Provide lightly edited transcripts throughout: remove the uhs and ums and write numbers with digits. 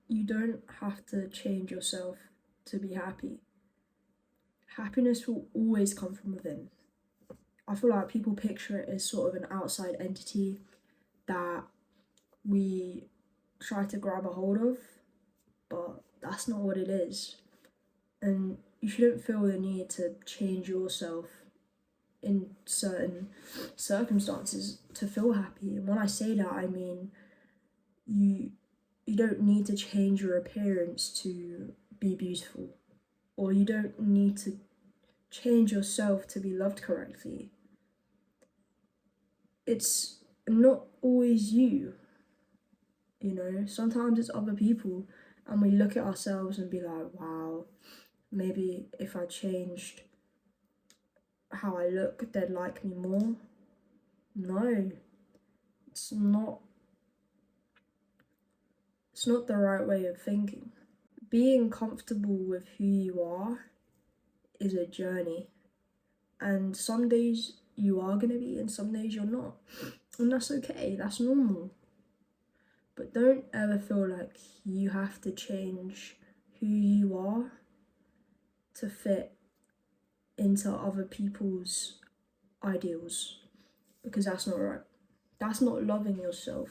you don't have to change yourself to be happy. Happiness will always come from within. I feel like people picture it as sort of an outside entity that we try to grab a hold of, but that's not what it is. And you shouldn't feel the need to change yourself in certain circumstances to feel happy. And when I say that, I mean you don't need to change your appearance to be beautiful, or you don't need to change yourself to be loved correctly. It's not always you, you know, sometimes it's other people, and we look at ourselves and be like, wow, maybe if I changed how I look, they'd like me more. No, it's not. It's not the right way of thinking. Being comfortable with who you are is a journey, and some days you are going to be, and some days you're not, and that's okay, that's normal. But don't ever feel like you have to change who you are to fit into other people's ideals, because that's not right. That's not loving yourself.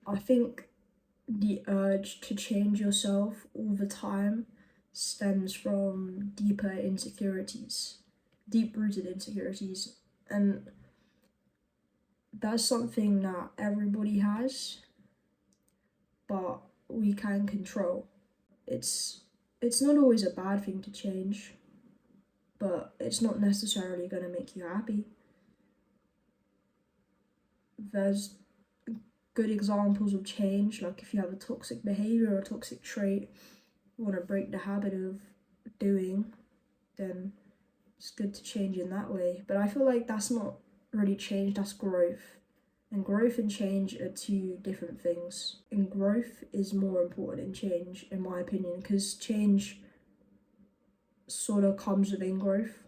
I think the urge to change yourself all the time stems from deeper insecurities, deep rooted insecurities, and that's something that everybody has, but we can control. It's not always a bad thing to change, but it's not necessarily going to make you happy. There's good examples of change, like if you have a toxic behavior or a toxic trait you want to break the habit of doing, then it's good to change in that way. But I feel like that's not really change, that's growth. And growth and change are two different things. And growth is more important than change, in my opinion, because change sort of comes within growth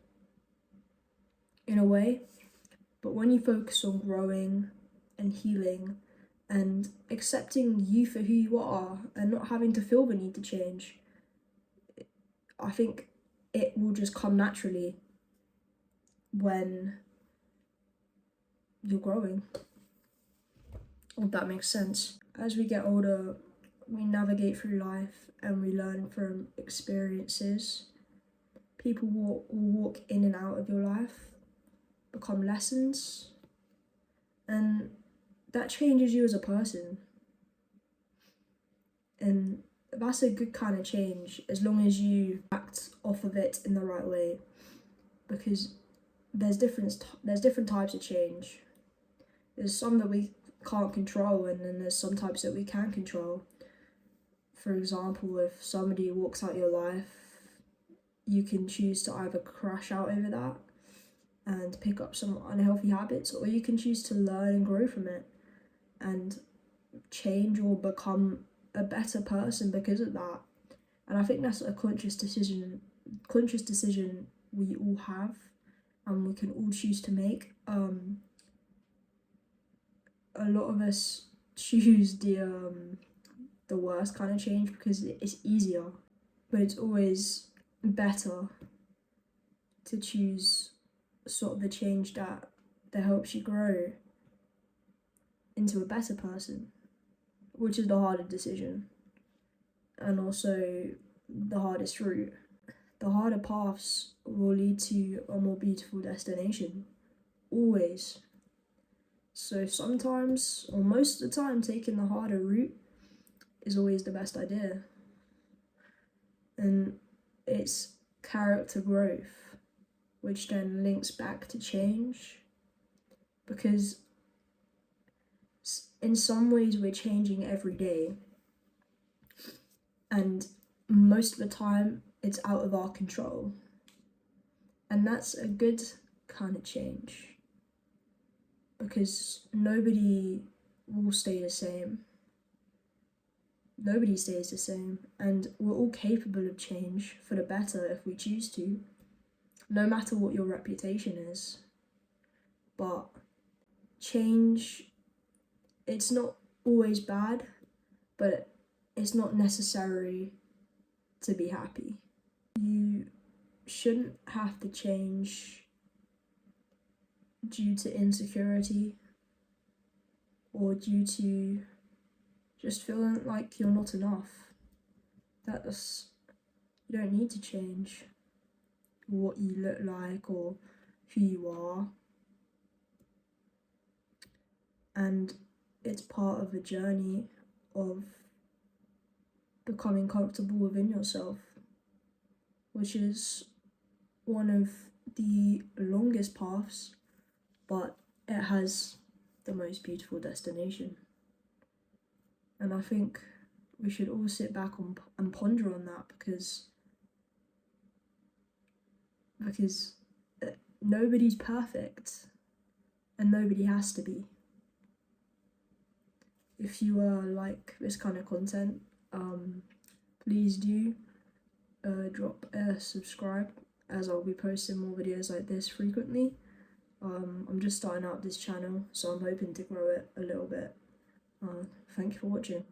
in a way. But when you focus on growing and healing and accepting you for who you are and not having to feel the need to change, I think it will just come naturally when you're growing, if that makes sense. As we get older, we navigate through life and we learn from experiences. People will walk in and out of your life, become lessons, and that changes you as a person. And that's a good kind of change, as long as you act off of it in the right way, because there's different types of change. There's some that we can't control, and then there's some types that we can control. For example, if somebody walks out your life, you can choose to either crash out over that and pick up some unhealthy habits, or you can choose to learn and grow from it and change or become a better person because of that. And I think that's a conscious decision we all have, and we can all choose to make. A lot of us choose the worst kind of change because it's easier, but it's always better to choose sort of the change that helps you grow into a better person, which is the harder decision and also the hardest route. The harder paths will lead to a more beautiful destination, always. So sometimes, or most of the time, taking the harder route is always the best idea. And it's character growth, which then links back to change, because in some ways we're changing every day, and most of the time it's out of our control, and that's a good kind of change, because nobody will stay the same. Nobody stays the same, and we're all capable of change for the better if we choose to, no matter what your reputation is. But change, it's not always bad, but it's not necessary to be happy. You shouldn't have to change due to insecurity or due to just feeling like you're not enough. You don't need to change what you look like or who you are. And it's part of a journey of becoming comfortable within yourself, which is one of the longest paths, but it has the most beautiful destination. And I think we should all sit back and ponder on that, because nobody's perfect and nobody has to be. If you like this kind of content, please do drop a subscribe, as I'll be posting more videos like this frequently. I'm just starting out this channel, so I'm hoping to grow it a little bit. Thank you for watching.